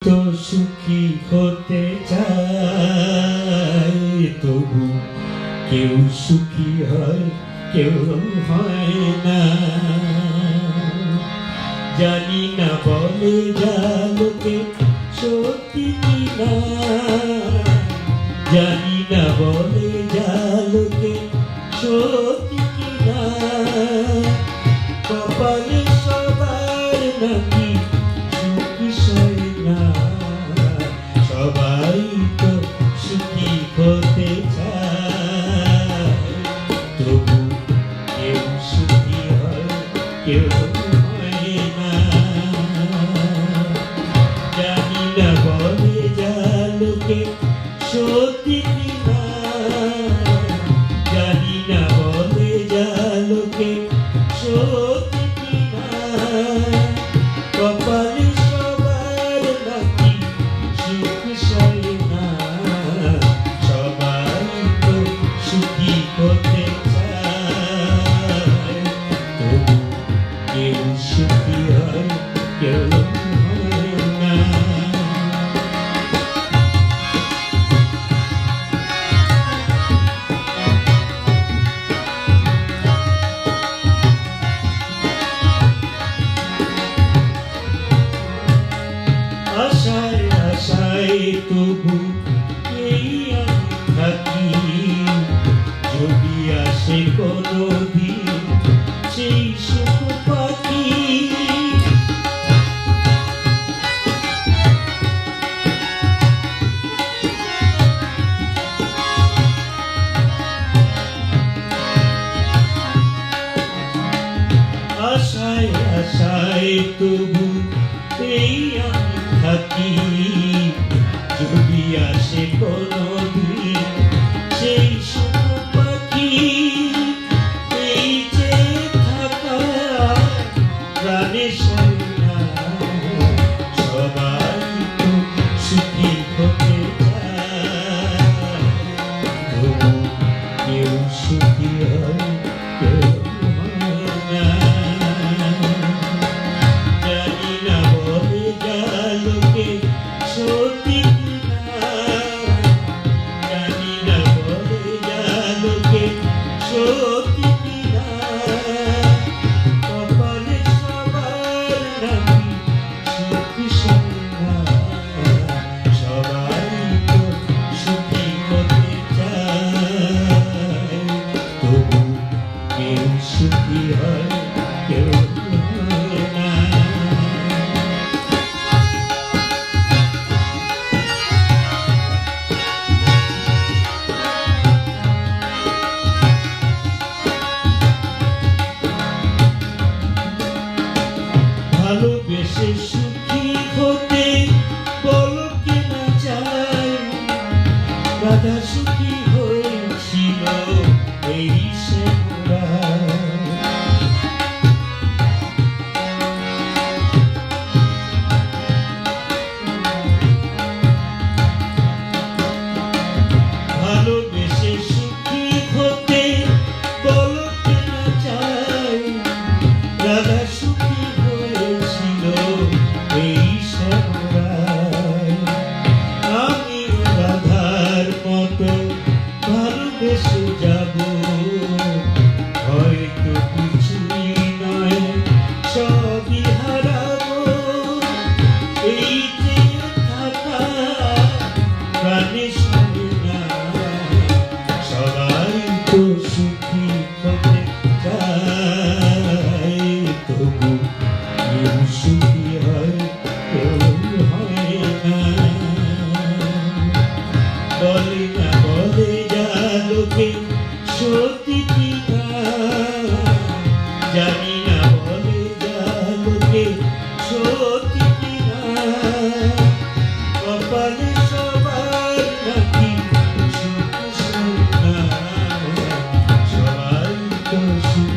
তো সুখী হতে চাই, তবু কেউ সুখী হয় কেউ হয় না। জানি না বলে যা লোকে সত্যি কিনা, জানি না বলে যা লোকে সত্যি কিনা। কপালে সবার নাকি সুখ সয় না, সবাই তো সুখী হতে চায়, তবু কেউ সুখী হয় কেউ হয় না। জানি না বলে যা লোকে সত্যি কিনা, জানি না বলে যা লোকে সত্যি কিনা। কপালে সবার নাকি সুখ সয় না, সবাই তো সুখী হতে চায়, তবু কেউ সুখী হয় কেউ হয় না। আশায় আশায় তবু এই আমি থাকি, যদি আসে কোনো দিন সেই সুখ পাখি। আশায় আশায় তবু এই আমি থাকি, যদি আসে কোনো দিন সেই সুখ পাখি। এই যে থাকা প্রাণে সয় না, সবাই তো সুখী হতে চায়, তবু কেউ সুখী হয় কেউ হয় না। জানি না বলে যা লোকে সত্যি কিনা, জানি না বলে যা লোকে সত্যি কিনা। কপালে সবার নাকি সুখ সয় না, সবাই তো সুখী হতে চায়, তবু কেউ সুখী হয় কেউ হয় না। ভালোবেসে সুখী হতে বলো কে না চায়, রাধা সুখী হয়েছিল এই সে মোরা। ভালোবেসে সুখী হতে বলো কে না চায়, রাধা সুখী হয়েছিল এই শ্যামরায়। আমি রাধার মতো ভালোবেসে যাব, হয়তো কিছুই নয় সবই হারাবো। এই যে থাকা প্রাণে সয় না, সবাই তো সুখী হতে চায়, তবু কেউ সুখী হয় কেউ হয় না। বলে না বলে যা লোকে সত্যি কিনা, জানি না বলে যা লোকে সত্যি কিনা। কপালে সবার নাকি সুখ সয় না, সবাই তো সুখ